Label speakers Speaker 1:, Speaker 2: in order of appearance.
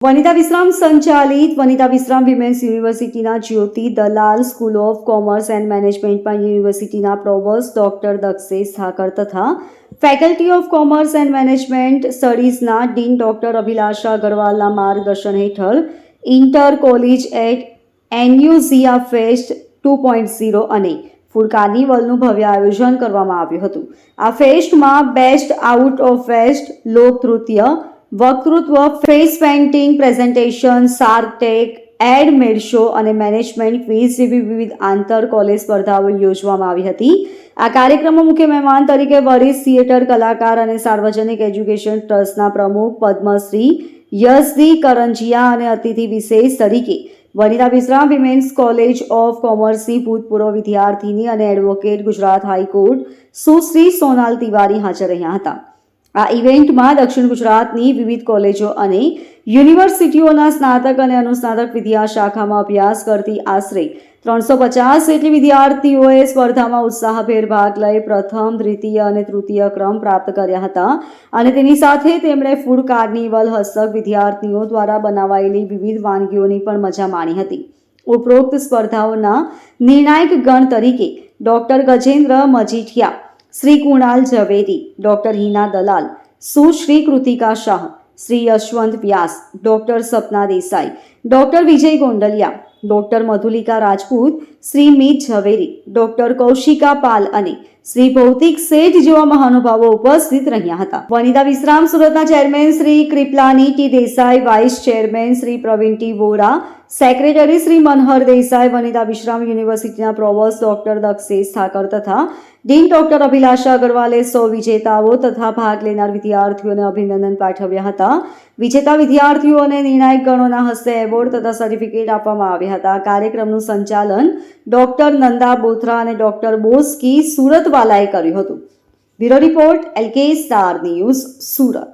Speaker 1: વનિતા વિશ્રામ સંચાલિત વનિતા વિશ્રામ વિમેન્સ યુનિવર્સિટીના Jyoti Dalal school of commerce and મેનેજમેન્ટમાં યુનિવર્સિટીના પ્રોવોસ્ટ ડોક્ટર દક્ષેશ ઠાકર તથા faculty of commerce and management સ્ટડીઝના ડીન ડોક્ટર અભિલાષા અગ્રવાલના માર્ગદર્શન હેઠળ ઇન્ટર કોલેજ એટ એન્યુઝિયા ફેસ્ટ 2.0 અને ફૂડ કાર્નિવલનું ભવ્ય આયોજન કરવામાં આવ્યું હતું. આ ફેસ્ટમાં બેસ્ટ આઉટ ઓફ વેસ્ટ, લોકનૃત્ય, વક્તૃત્વ, face painting, presentation, shark tank, ad mad show અને મેનેજમેન્ટ ક્વિઝ જેવી વિવિધ આંતર કોલેજ સ્પર્ધાઓ યોજવામાં આવી હતી. આ કાર્યક્રમમાં મુખ્ય મહેમાન તરીકે વરિષ્ઠ થિયેટર કલાકાર અને સાર્વજનિક એજ્યુકેશન ટ્રસ્ટના પ્રમુખ પદ્મશ્રી યશદી કરંજિયા અને અતિથિ વિશેષ તરીકે Vanita Vishram women's college of કોમર્સની ભૂતપૂર્વ વિદ્યાર્થીની અને એડવોકેટ ગુજરાત હાઈકોર્ટ સુશ્રી સોનાલ તિવારી હાજર રહ્યા હતા. આ ઇવેન્ટમાં દક્ષિણ ગુજરાતની વિવિધ કોલેજો અને યુનિવર્સિટીઓના સ્નાતક અને અનુસ્નાતક વિદ્યા શાખામાં અભ્યાસ કરતી આશરે 350 જેટલી વિદ્યાર્થીઓએ સ્પર્ધામાં ઉત્સાહભેર ભાગ લઈ પ્રથમ, દ્વિતીય અને તૃતીય ક્રમ પ્રાપ્ત કર્યા હતા અને તેની સાથે તેમણે ફૂડ કાર્નિવલ હસ્તક વિદ્યાર્થીઓ દ્વારા બનાવાયેલી વિવિધ વાનગીઓની પણ મજા માણી હતી. ઉપરોક્ત સ્પર્ધાઓના નિર્ણાયક ગણ તરીકે ડોક્ટર ગજેન્દ્ર મજીઠિયા, શ્રી કુણાલ ઝવેરી, ડોક્ટર હિના દલાલ, સુશ્રી કૃતિકા શાહ, શ્રી યશવંત વ્યાસ, ડોક્ટર સપના દેસાઈ, ડોક્ટર વિજય ગોંડલિયા, ડોક્ટર મધુલિકા રાજપૂત, શ્રી મીત ઝવેરી, ડોક્ટર કૌશિકા પાલ અને શ્રી ભૌતિક શેઠ જેવા મહાનુભાવો ઉપસ્થિત રહ્યા હતા. વનિતા વિશ્રામ સુરતના chairman Shri Kriplani T Desai, vice chairman Shri Pravin T Vora, secretary Shri Manhar Desai, Vanita Vishram યુનિવર્સિટીના પ્રોવોસ્ટ ડોક્ટર દક્ષેશ ઠાકર તથા ડીન ડોક્ટર અભિલાષા અગ્રવાલે સૌ વિજેતાઓ તથા ભાગ લેનાર વિદ્યાર્થીઓને અભિનંદન પાઠવ્યા હતા. વિજેતા વિદ્યાર્થીઓને નિર્ણાયક ગણોના હસ્તે એવોર્ડ તથા સર્ટિફિકેટ આપવામાં આવ્યા હતા. કાર્યક્રમનું સંચાલન ડોક્ટર નંદા બોથરા અને ડોક્ટર બોસ્કી સુરતવાલાએ કર્યું હતું. Bureau report LK star news, Surat.